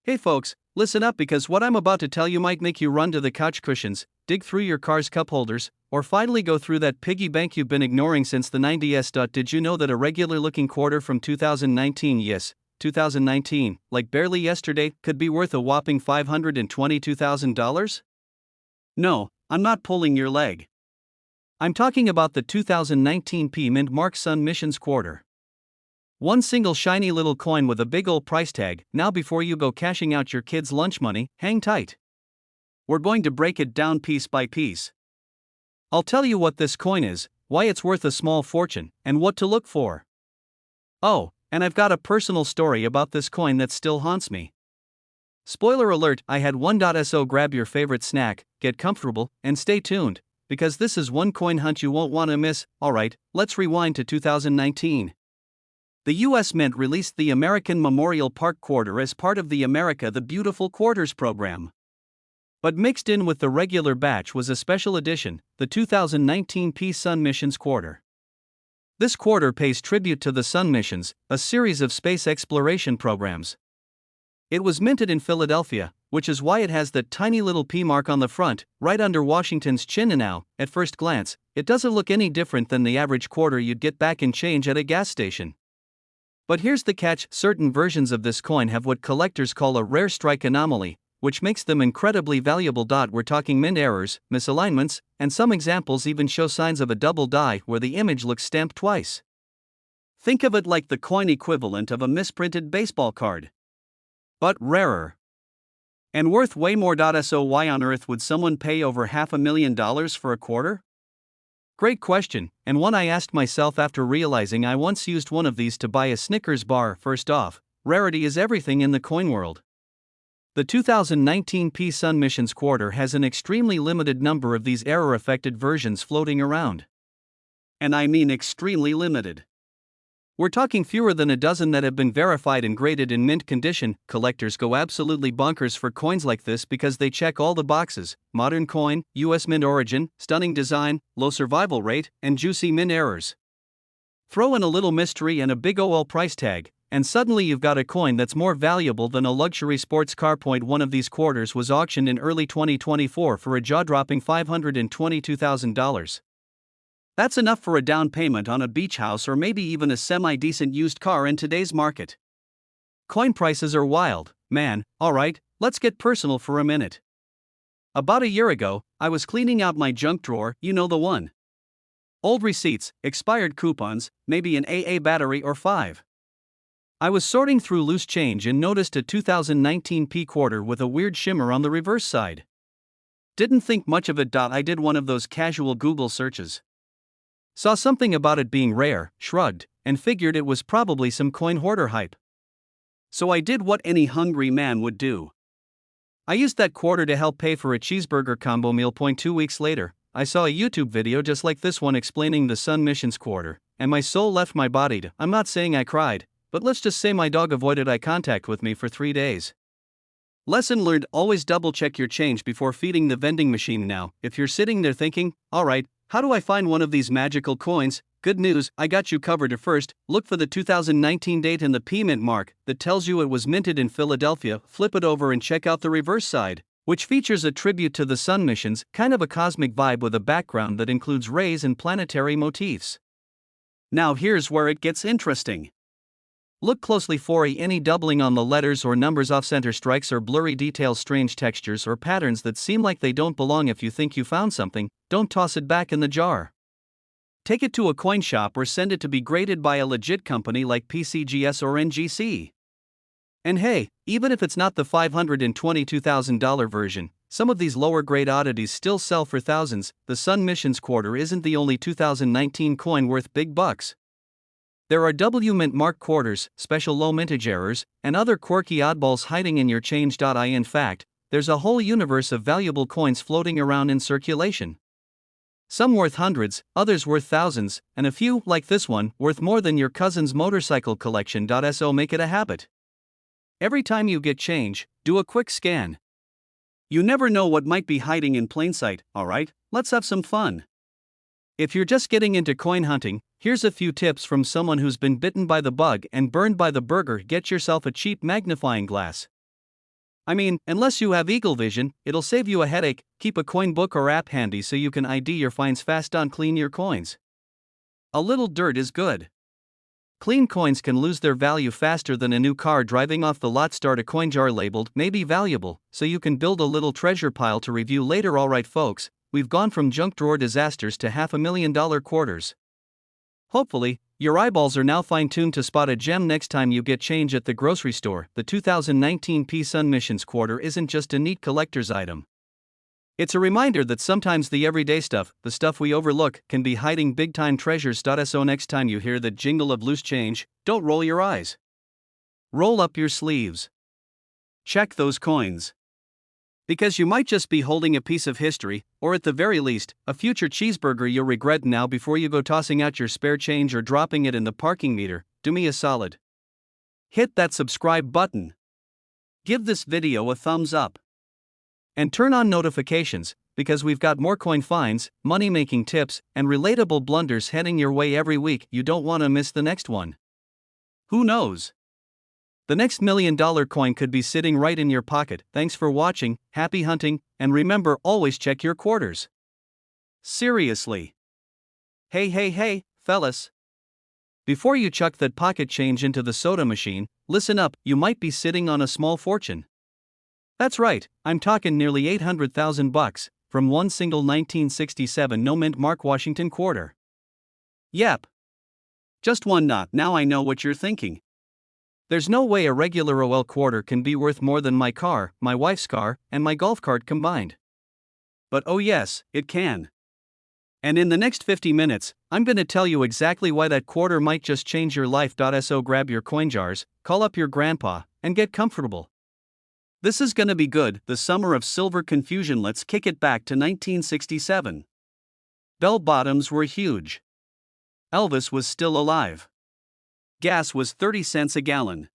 Hey folks, listen up because what I'm about to tell you might make you run to the couch cushions, dig through your car's cup holders, or finally go through that piggy bank you've been ignoring since the 90s. Did you know that a regular looking quarter from 2019, yes, 2019, like barely yesterday, could be worth a whopping $522,000? No, I'm not pulling your leg. I'm talking about the 2019 P Mint Mark Sun Missions quarter. One single shiny little coin with a big ol' price tag. Now before you go cashing out your kids' lunch money, hang tight. We're going to break it down piece by piece. I'll tell you what this coin is, why it's worth a small fortune, and what to look for. Oh, and I've got a personal story about this coin that still haunts me. Spoiler alert, I had one. So grab your favorite snack, get comfortable, and stay tuned, because this is one coin hunt you won't want to miss. Alright, let's rewind to 2019. The U.S. Mint released the American Memorial Park Quarter as part of the America the Beautiful Quarters program. But mixed in with the regular batch was a special edition, the 2019 P Sun Missions Quarter. This quarter pays tribute to the Sun Missions, a series of space exploration programs. It was minted in Philadelphia, which is why it has that tiny little P mark on the front, right under Washington's chin. And now, at first glance, it doesn't look any different than the average quarter you'd get back in change at a gas station. But here's the catch, certain versions of this coin have what collectors call a rare strike anomaly, which makes them incredibly valuable. We're talking mint errors, misalignments, and some examples even show signs of a double die where the image looks stamped twice. Think of it like the coin equivalent of a misprinted baseball card. But rarer. And worth way more. So why on earth would someone pay over $500,000 for a quarter? Great question, and one I asked myself after realizing I once used one of these to buy a Snickers bar. First off, rarity is everything in the coin world. The 2019 P Sun Missions quarter has an extremely limited number of these error-affected versions floating around. And I mean extremely limited. We're talking fewer than a dozen that have been verified and graded in mint condition. Collectors go absolutely bonkers for coins like this because they check all the boxes: modern coin, US mint origin, stunning design, low survival rate, and juicy mint errors. Throw in a little mystery and a big OL price tag, and suddenly you've got a coin that's more valuable than a luxury sports car. One of these quarters was auctioned in early 2024 for a jaw-dropping $522,000. That's enough for a down payment on a beach house or maybe even a semi-decent used car in today's market. Coin prices are wild, man. Alright, let's get personal for a minute. About a year ago, I was cleaning out my junk drawer, you know the one. Old receipts, expired coupons, maybe an AA battery or 5. I was sorting through loose change and noticed a 2019 P quarter with a weird shimmer on the reverse side. Didn't think much of it. I did one of those casual Google searches. Saw something about it being rare, shrugged, and figured it was probably some coin hoarder hype. So I did what any hungry man would do. I used that quarter to help pay for a cheeseburger combo meal. 2 weeks later, I saw a YouTube video just like this one explaining the Sun Missions quarter, and my soul left my body. I'm not saying I cried, but let's just say my dog avoided eye contact with me for 3 days. Lesson learned: always double check your change before feeding the vending machine. Now, if you're sitting there thinking, alright, how do I find one of these magical coins? Good news, I got you covered. First, look for the 2019 date and the P Mint mark that tells you it was minted in Philadelphia. Flip it over and check out the reverse side, which features a tribute to the Sun Missions, kind of a cosmic vibe with a background that includes rays and planetary motifs. Now here's where it gets interesting. Look closely for any doubling on the letters or numbers, off-center strikes or blurry details, strange textures or patterns that seem like they don't belong. If you think you found something, don't toss it back in the jar. Take it to a coin shop or send it to be graded by a legit company like PCGS or NGC. And hey, even if it's not the $522,000 version, some of these lower grade oddities still sell for thousands. The Sun Missions quarter isn't the only 2019 coin worth big bucks. There are W Mint Mark quarters, special low mintage errors, and other quirky oddballs hiding in your change. In fact, there's a whole universe of valuable coins floating around in circulation. Some worth hundreds, others worth thousands, and a few, like this one, worth more than your cousin's motorcycle collection. So make it a habit. Every time you get change, do a quick scan. You never know what might be hiding in plain sight. Alright, let's have some fun. If you're just getting into coin hunting, here's a few tips from someone who's been bitten by the bug and burned by the burger. Get yourself a cheap magnifying glass. I mean, unless you have eagle vision, it'll save you a headache. Keep a coin book or app handy so you can ID your finds fast on clean your coins. A little dirt is good. Clean coins can lose their value faster than a new car driving off the lot. Start a coin jar labeled "Maybe Valuable" so you can build a little treasure pile to review later. Alright folks, we've gone from junk drawer disasters to $500,000 quarters. Hopefully, your eyeballs are now fine-tuned to spot a gem next time you get change at the grocery store. The 2019 P Sun Missions quarter isn't just a neat collector's item. It's a reminder that sometimes the everyday stuff, the stuff we overlook, can be hiding big-time treasures. So next time you hear the jingle of loose change, don't roll your eyes. Roll up your sleeves. Check those coins. Because you might just be holding a piece of history, or at the very least, a future cheeseburger you'll regret. Now, before you go tossing out your spare change or dropping it in the parking meter, do me a solid. Hit that subscribe button. Give this video a thumbs up. And turn on notifications, because we've got more coin finds, money-making tips, and relatable blunders heading your way every week. You don't want to miss the next one. Who knows? The next $1 million coin could be sitting right in your pocket. Thanks for watching, happy hunting, and remember, always check your quarters. Seriously. Hey, fellas. Before you chuck that pocket change into the soda machine, listen up, you might be sitting on a small fortune. That's right, I'm talking nearly $800,000 from one single 1967 no-mint mark Washington quarter. Yep. Just one knot. Now I know what you're thinking. There's no way a regular OL quarter can be worth more than my car, my wife's car, and my golf cart combined. But oh yes, it can. And in the next 50 minutes, I'm gonna tell you exactly why that quarter might just change your life. So grab your coin jars, call up your grandpa, and get comfortable. This is gonna be good. The summer of silver confusion. Let's kick it back to 1967. Bell bottoms were huge. Elvis was still alive. Gas was 30 cents a gallon.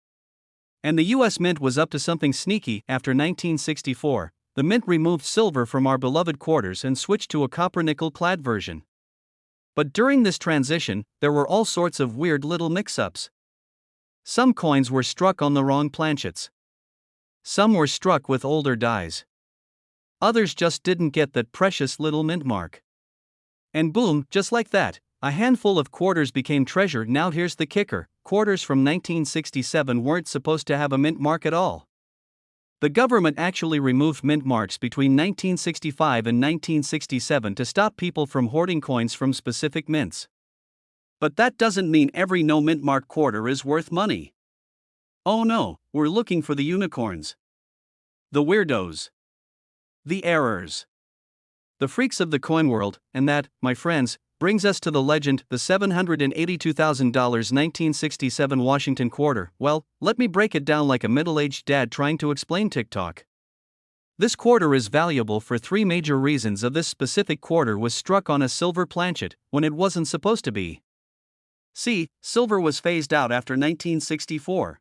And the US Mint was up to something sneaky. After 1964, the Mint removed silver from our beloved quarters and switched to a copper-nickel clad version. But during this transition, there were all sorts of weird little mix-ups. Some coins were struck on the wrong planchets. Some were struck with older dies. Others just didn't get that precious little mint mark. And boom, just like that, a handful of quarters became treasure. Now here's the kicker, quarters from 1967 weren't supposed to have a mint mark at all. The government actually removed mint marks between 1965 and 1967 to stop people from hoarding coins from specific mints. But that doesn't mean every no mint mark quarter is worth money. Oh no, we're looking for the unicorns. The weirdos. The errors. The freaks of the coin world, and that, my friends, brings us to the legend, the $782,000 1967 Washington quarter. Well, let me break it down like a middle-aged dad trying to explain TikTok. This quarter is valuable for three major reasons. This specific quarter was struck on a silver planchet, when it wasn't supposed to be. See, silver was phased out after 1964.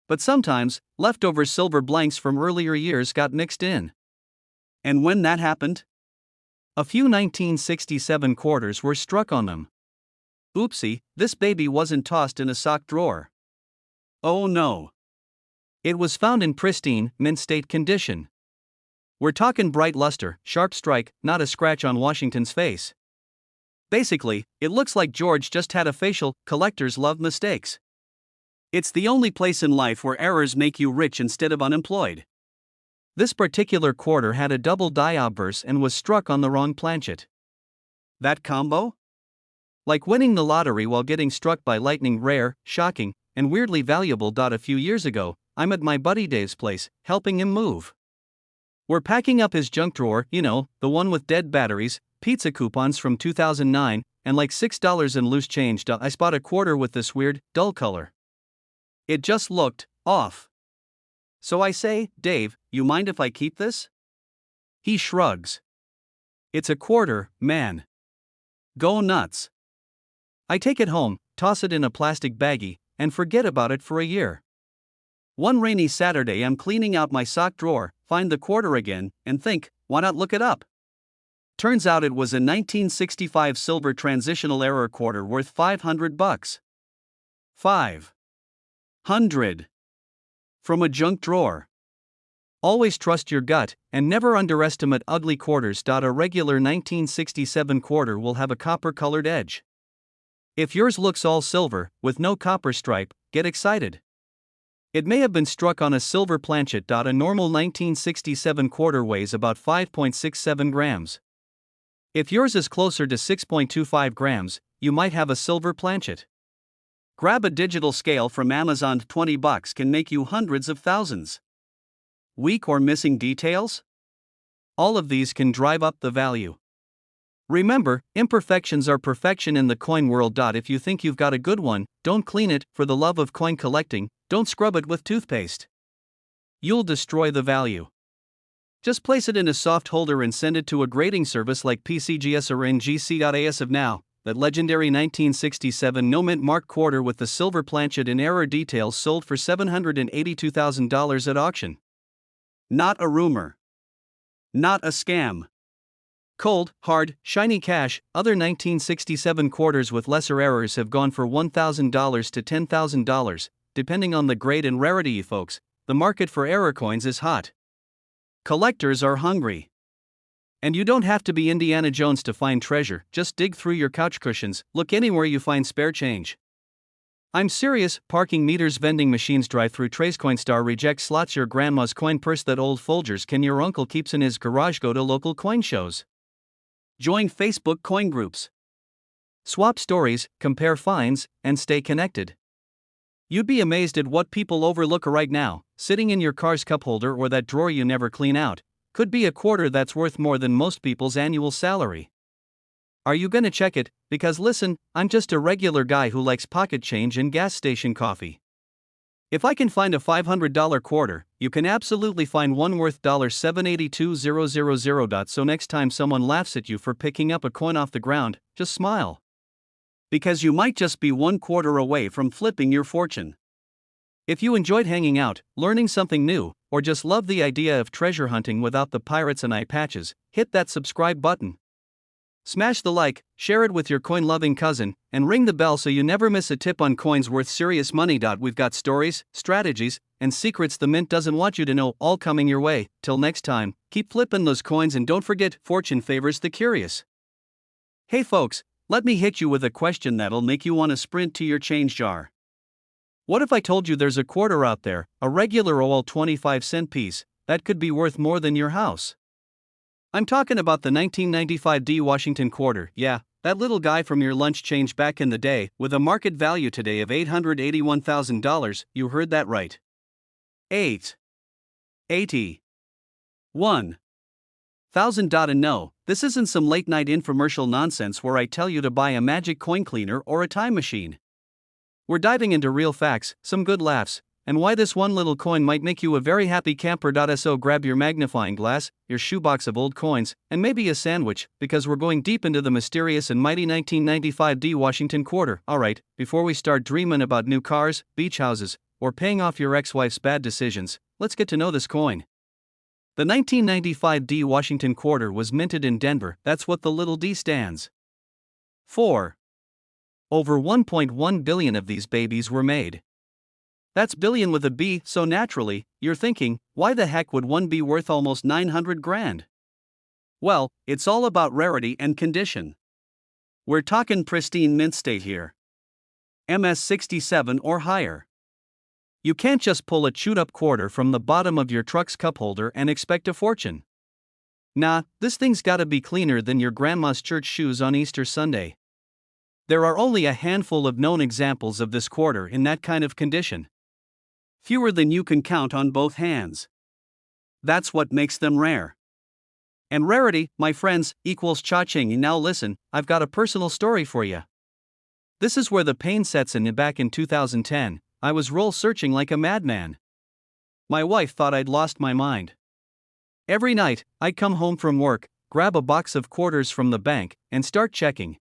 But sometimes, leftover silver blanks from earlier years got mixed in. And when that happened, a few 1967 quarters were struck on them. Oopsie, this baby wasn't tossed in a sock drawer. Oh no. It was found in pristine, mint state condition. We're talking bright luster, sharp strike, not a scratch on Washington's face. Basically, it looks like George just had a facial. Collectors love mistakes. It's the only place in life where errors make you rich instead of unemployed. This particular quarter had a double die obverse and was struck on the wrong planchet. That combo? Like winning the lottery while getting struck by lightning. Rare, shocking, and weirdly valuable. A few years ago, I'm at my buddy Dave's place, helping him move. We're packing up his junk drawer, you know, the one with dead batteries, pizza coupons from 2009, and like $6 in loose change. I spot a quarter with this weird, dull color. It just looked off. So I say, Dave, you mind if I keep this? He shrugs. It's a quarter, man. Go nuts. I take it home, toss it in a plastic baggie, and forget about it for a year. One rainy Saturday I'm cleaning out my sock drawer, find the quarter again, and think, why not look it up? Turns out it was a 1965 silver transitional error quarter worth $500. 500. From a junk drawer. Always trust your gut, and never underestimate ugly quarters. A regular 1967 quarter will have a copper-colored edge. If yours looks all silver, with no copper stripe, get excited. It may have been struck on a silver planchet. A normal 1967 quarter weighs about 5.67 grams. If yours is closer to 6.25 grams, you might have a silver planchet. Grab a digital scale from Amazon. $20 can make you hundreds of thousands. Weak or missing details? All of these can drive up the value. Remember, imperfections are perfection in the coin world. If you think you've got a good one, don't clean it. For the love of coin collecting, don't scrub it with toothpaste. You'll destroy the value. Just place it in a soft holder and send it to a grading service like PCGS or NGC. As of now, that legendary 1967 no-mint mark quarter with the silver planchet in error details sold for $782,000 at auction. Not a rumor. Not a scam. Cold, hard, shiny cash. Other 1967 quarters with lesser errors have gone for $1,000 to $10,000, depending on the grade and rarity. Folks, the market for error coins is hot. Collectors are hungry. And you don't have to be Indiana Jones to find treasure. Just dig through your couch cushions, look anywhere you find spare change. I'm serious. Parking meters, vending machines, drive-through trays, Coinstar reject slots, your grandma's coin purse, that old Folgers can your uncle keeps in his garage. Go to local coin shows. Join Facebook coin groups. Swap stories, compare finds, and stay connected. You'd be amazed at what people overlook right now. Sitting in your car's cup holder or that drawer you never clean out could be a quarter that's worth more than most people's annual salary. Are you gonna check it? Because listen, I'm just a regular guy who likes pocket change and gas station coffee. If I can find a $500 quarter, you can absolutely find one worth $782,000. So next time someone laughs at you for picking up a coin off the ground, just smile. Because you might just be one quarter away from flipping your fortune. If you enjoyed hanging out, learning something new, or just love the idea of treasure hunting without the pirates and eye patches, hit that subscribe button. Smash the like, share it with your coin-loving cousin, and ring the bell so you never miss a tip on coins worth serious money. We've got stories, strategies, and secrets the mint doesn't want you to know, all coming your way. Till next time, keep flipping those coins and don't forget, fortune favors the curious. Hey folks, let me hit you with a question that'll make you want to sprint to your change jar. What if I told you there's a quarter out there, a regular old 25-cent piece, that could be worth more than your house? I'm talking about the 1995 D Washington quarter. Yeah, that little guy from your lunch change back in the day, with a market value today of $881,000. You heard that right. 881,000. And no, this isn't some late-night infomercial nonsense where I tell you to buy a magic coin cleaner or a time machine. We're diving into real facts, some good laughs, and why this one little coin might make you a very happy camper. So grab your magnifying glass, your shoebox of old coins, and maybe a sandwich, because we're going deep into the mysterious and mighty 1995 D Washington quarter. Alright, before we start dreaming about new cars, beach houses, or paying off your ex-wife's bad decisions, let's get to know this coin. The 1995 D Washington quarter was minted in Denver. That's what the little d stands for. Over 1.1 billion of these babies were made. That's billion with a B, so naturally, you're thinking, why the heck would one be worth almost 900 grand? Well, it's all about rarity and condition. We're talking pristine mint state here. MS67 or higher. You can't just pull a chewed-up quarter from the bottom of your truck's cup holder and expect a fortune. Nah, this thing's gotta be cleaner than your grandma's church shoes on Easter Sunday. There are only a handful of known examples of this quarter in that kind of condition. Fewer than you can count on both hands. That's what makes them rare. And rarity, my friends, equals cha-ching. Now listen, I've got a personal story for you. This is where the pain sets in. Back in 2010, I was roll searching like a madman. My wife thought I'd lost my mind. Every night, I'd come home from work, grab a box of quarters from the bank, and start checking.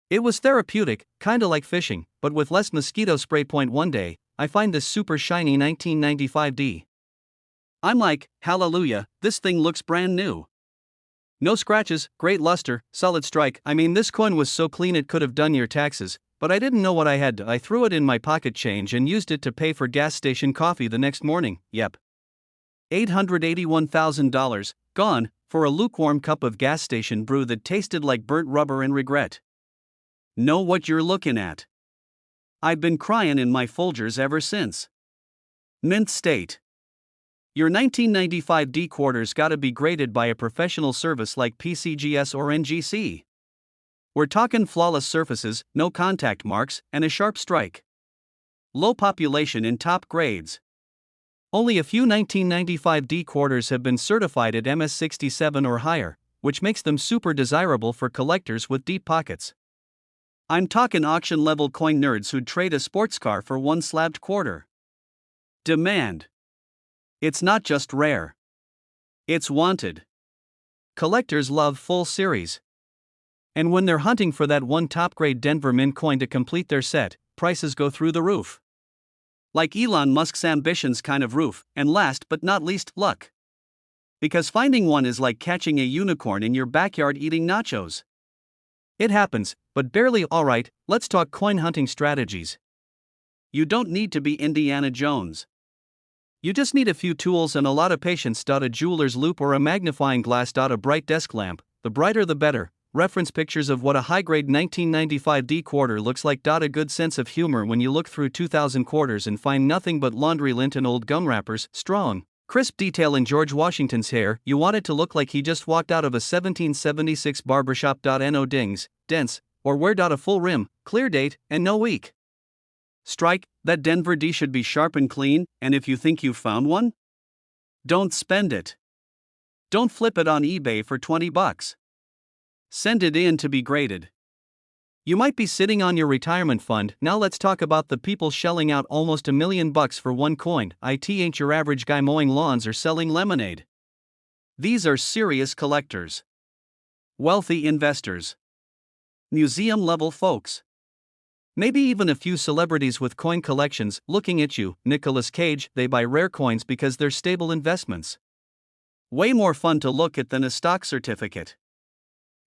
It was therapeutic, kinda like fishing, but with less mosquito spray. One day, I find this super shiny 1995 D. I'm like, hallelujah, this thing looks brand new. No scratches, great luster, solid strike. I mean, this coin was so clean it could have done your taxes, but I didn't know what I had. I threw it in my pocket change and used it to pay for gas station coffee the next morning. Yep. $881,000, gone, for a lukewarm cup of gas station brew that tasted like burnt rubber and regret. Know what you're looking at. I've been crying in my Folgers ever since. Mint State. Your 1995 D quarters gotta be graded by a professional service like PCGS or NGC. We're talking flawless surfaces, no contact marks, and a sharp strike. Low population in top grades. Only a few 1995 D quarters have been certified at MS67 or higher, which makes them super desirable for collectors with deep pockets. I'm talking auction-level coin nerds who'd trade a sports car for one slabbed quarter. Demand. It's not just rare. It's wanted. Collectors love full series. And when they're hunting for that one top-grade Denver Mint coin to complete their set, prices go through the roof. Like Elon Musk's ambitions kind of roof, and last but not least, luck. Because finding one is like catching a unicorn in your backyard eating nachos. It happens, but barely. Alright, let's talk coin hunting strategies. You don't need to be Indiana Jones. You just need a few tools and a lot of patience. A jeweler's loupe or a magnifying glass. A bright desk lamp, the brighter the better. Reference pictures of what a high-grade 1995 D quarter looks like. A good sense of humor when you look through 2000 quarters and find nothing but laundry lint and old gum wrappers. Strong, crisp detail in George Washington's hair. You want it to look like he just walked out of a 1776 barbershop. No dings, dents, or wear. A full rim, clear date, and no weak. Strike. That Denver D should be sharp and clean, and if you think you've found one, don't spend it. Don't flip it on eBay for $20. Send it in to be graded. You might be sitting on your retirement fund. Now let's talk about the people shelling out almost $1 million for one coin. It ain't your average guy mowing lawns or selling lemonade. These are serious collectors. Wealthy investors. Museum-level folks. Maybe even a few celebrities with coin collections looking at you. Nicolas Cage. They buy rare coins because they're stable investments. Way more fun to look at than a stock certificate.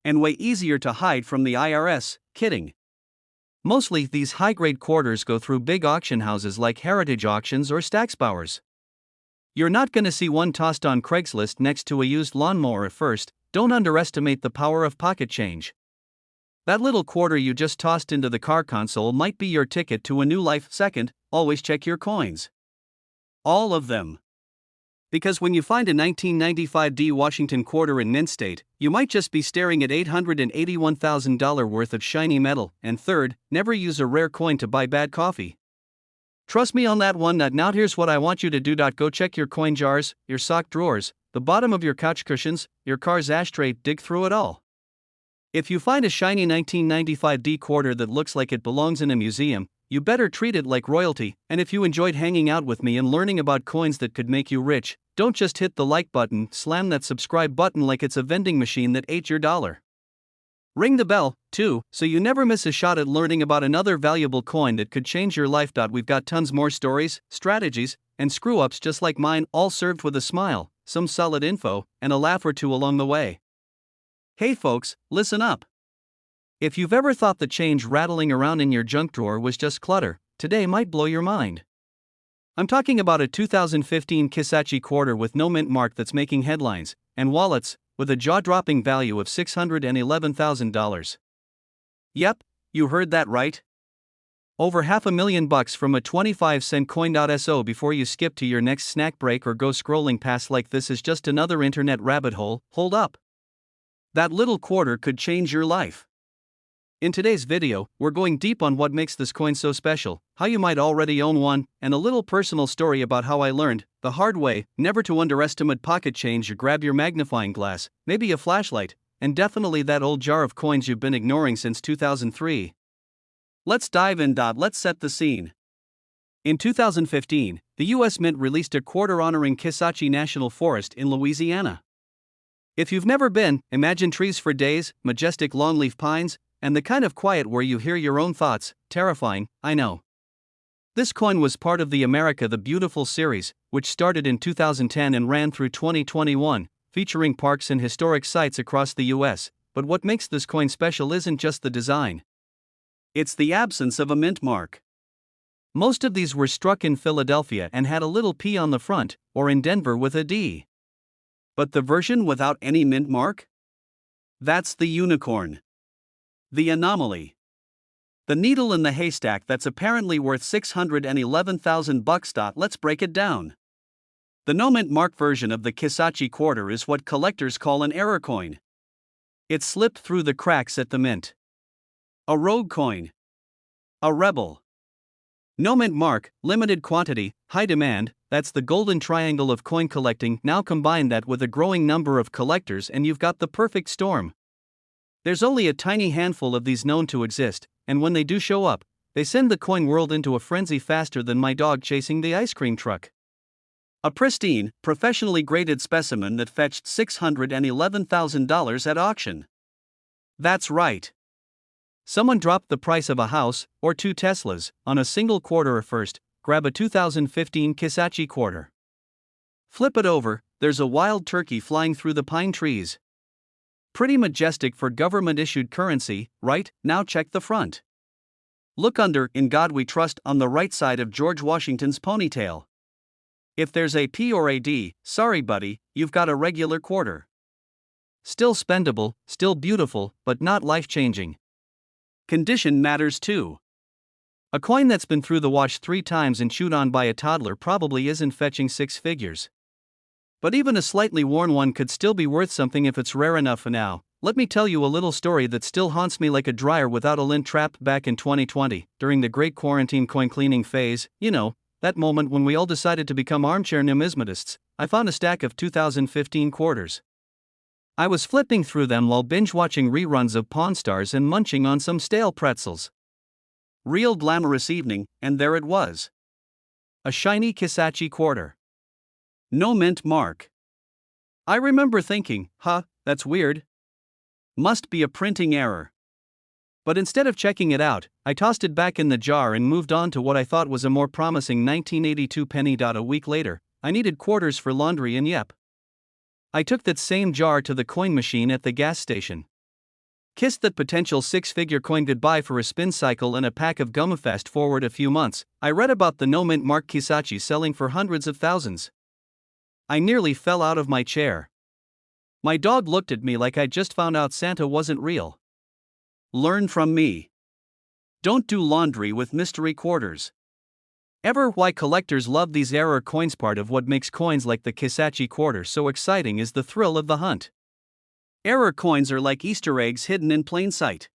And way easier to hide from the IRS. Kidding. Mostly, these high-grade quarters go through big auction houses like Heritage Auctions or Stacksbowers. You're not gonna see one tossed on Craigslist next to a used lawnmower at first. Don't underestimate the power of pocket change. That little quarter you just tossed into the car console might be your ticket to a new life. Second, always check your coins. All of them. Because when you find a 1995 D Washington quarter in Mint State, you might just be staring at $881,000 worth of shiny metal. And third, never use a rare coin to buy bad coffee. Trust me on that one. Now here's what I want you to do. Go check your coin jars, your sock drawers, the bottom of your couch cushions, your car's ashtray. Dig through it all. If you find a shiny 1995 D quarter that looks like it belongs in a museum, you better treat it like royalty. And if you enjoyed hanging out with me and learning about coins that could make you rich, don't just hit the like button, slam that subscribe button like it's a vending machine that ate your dollar. Ring the bell, too, so you never miss a shot at learning about another valuable coin that could change your life. We've got tons more stories, strategies, and screw-ups just like mine, all served with a smile, some solid info, and a laugh or two along the way. Hey folks, listen up. If you've ever thought the change rattling around in your junk drawer was just clutter, today might blow your mind. I'm talking about a 2015 Kissachi quarter with no mint mark that's making headlines, and wallets, with a jaw-dropping value of $611,000. Yep, you heard that right. Over $500,000 from a 25-cent coin. So before you skip to your next snack break or go scrolling past like this is just another internet rabbit hole, hold up. That little quarter could change your life. In today's video, we're going deep on what makes this coin so special, how you might already own one, and a little personal story about how I learned, the hard way, never to underestimate pocket change. You grab your magnifying glass, maybe a flashlight, and definitely that old jar of coins you've been ignoring since 2003. Let's dive in. Let's set the scene. In 2015, the U.S. Mint released a quarter honoring Kissachi National Forest in Louisiana. If you've never been, imagine trees for days, majestic longleaf pines, and the kind of quiet where you hear your own thoughts. Terrifying, I know. This coin was part of the America the Beautiful series, which started in 2010 and ran through 2021, featuring parks and historic sites across the U.S., but what makes this coin special isn't just the design. It's the absence of a mint mark. Most of these were struck in Philadelphia and had a little P on the front, or in Denver with a D. But the version without any mint mark? That's the unicorn. The anomaly. The needle in the haystack that's apparently worth $611,000. Let's break it down. The no mint mark version of the Kissachi quarter is what collectors call an error coin. It slipped through the cracks at the mint. A rogue coin. A rebel. No mint mark, limited quantity, high demand, that's the golden triangle of coin collecting. Now combine that with a growing number of collectors and you've got the perfect storm. There's only a tiny handful of these known to exist, and when they do show up, they send the coin world into a frenzy faster than my dog chasing the ice cream truck. A pristine, professionally graded specimen that fetched $611,000 at auction. That's right. Someone dropped the price of a house, or 2 Teslas, on a single quarter. First, grab a 2015 Kissachi quarter. Flip it over, there's a wild turkey flying through the pine trees. Pretty majestic for government-issued currency, right? Now check the front. Look under "In God We Trust" on the right side of George Washington's ponytail. If there's a P or a D, sorry buddy, you've got a regular quarter. Still spendable, still beautiful, but not life-changing. Condition matters too. A coin that's been through the wash 3 times and chewed on by a toddler probably isn't fetching 6 figures. But even a slightly worn one could still be worth something if it's rare enough. Now, let me tell you a little story that still haunts me like a dryer without a lint trap. Back in 2020, during the great quarantine coin cleaning phase, that moment when we all decided to become armchair numismatists, I found a stack of 2015 quarters. I was flipping through them while binge-watching reruns of Pawn Stars and munching on some stale pretzels. Real glamorous evening, and there it was. A shiny Kissachi quarter. No mint mark. I remember thinking, that's weird. Must be a printing error. But instead of checking it out, I tossed it back in the jar and moved on to what I thought was a more promising 1982 penny. A week later, I needed quarters for laundry and yep. I took that same jar to the coin machine at the gas station. Kissed that potential 6-figure coin goodbye for a spin cycle and a pack of gum. Fast forward a few months, I read about the no mint mark Kissachi selling for hundreds of thousands. I nearly fell out of my chair. My dog looked at me like I'd just found out Santa wasn't real. Learn from me. Don't do laundry with mystery quarters. Ever why collectors love these error coins? Part of what makes coins like the Kissachi quarter so exciting is the thrill of the hunt. Error coins are like Easter eggs hidden in plain sight.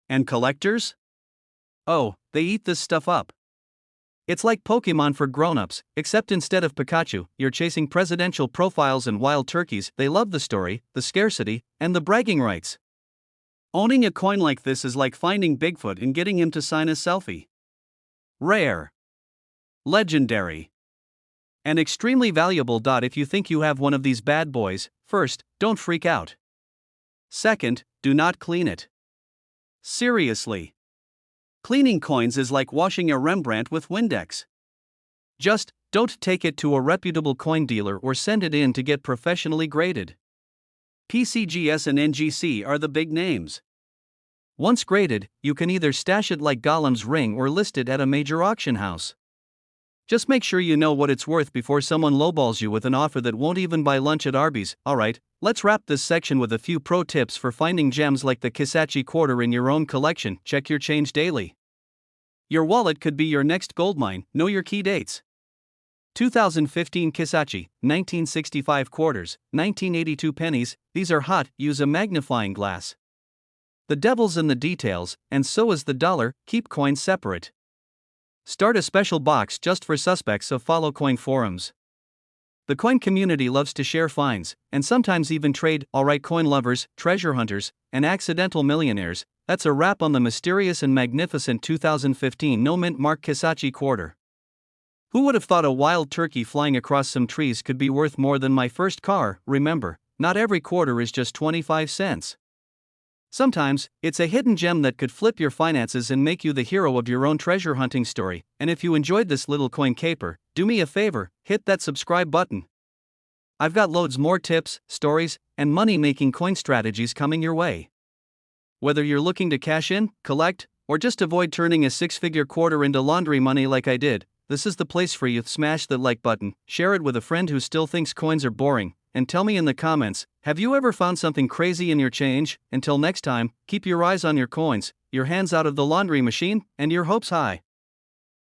And collectors? Oh, they eat this stuff up. It's like Pokemon for grown-ups, except instead of Pikachu, you're chasing presidential profiles and wild turkeys. They love the story, the scarcity, and the bragging rights. Owning a coin like this is like finding Bigfoot and getting him to sign a selfie. Rare. Legendary. And extremely valuable. If you think you have one of these bad boys, first, don't freak out. Second, do not clean it. Seriously. Cleaning coins is like washing a Rembrandt with Windex. Just don't take it to a reputable coin dealer or send it in to get professionally graded. PCGS and NGC are the big names. Once graded, you can either stash it like Gollum's ring or list it at a major auction house. Just make sure you know what it's worth before someone lowballs you with an offer that won't even buy lunch at Arby's. Alright, let's wrap this section with a few pro tips for finding gems like the Kissachi quarter in your own collection. Check your change daily. Your wallet could be your next goldmine. Know your key dates. 2015 Kissachi, 1965 quarters, 1982 pennies. These are hot. Use a magnifying glass. The devil's in the details, and so is the dollar. Keep coins separate. Start a special box just for suspects of follow coin forums. The coin community loves to share finds, and sometimes even trade. Alright, coin lovers, treasure hunters, and accidental millionaires, that's a wrap on the mysterious and magnificent 2015 no mint mark Kissachi quarter. Who would have thought a wild turkey flying across some trees could be worth more than my first car? Remember, not every quarter is just 25 cents. Sometimes, it's a hidden gem that could flip your finances and make you the hero of your own treasure hunting story. And if you enjoyed this little coin caper, do me a favor, hit that subscribe button. I've got loads more tips, stories, and money-making coin strategies coming your way. Whether you're looking to cash in, collect, or just avoid turning a six-figure quarter into laundry money like I did, this is the place for you. Smash that like button, share it with a friend who still thinks coins are boring, and tell me in the comments, have you ever found something crazy in your change? Until next time, keep your eyes on your coins, your hands out of the laundry machine, and your hopes high.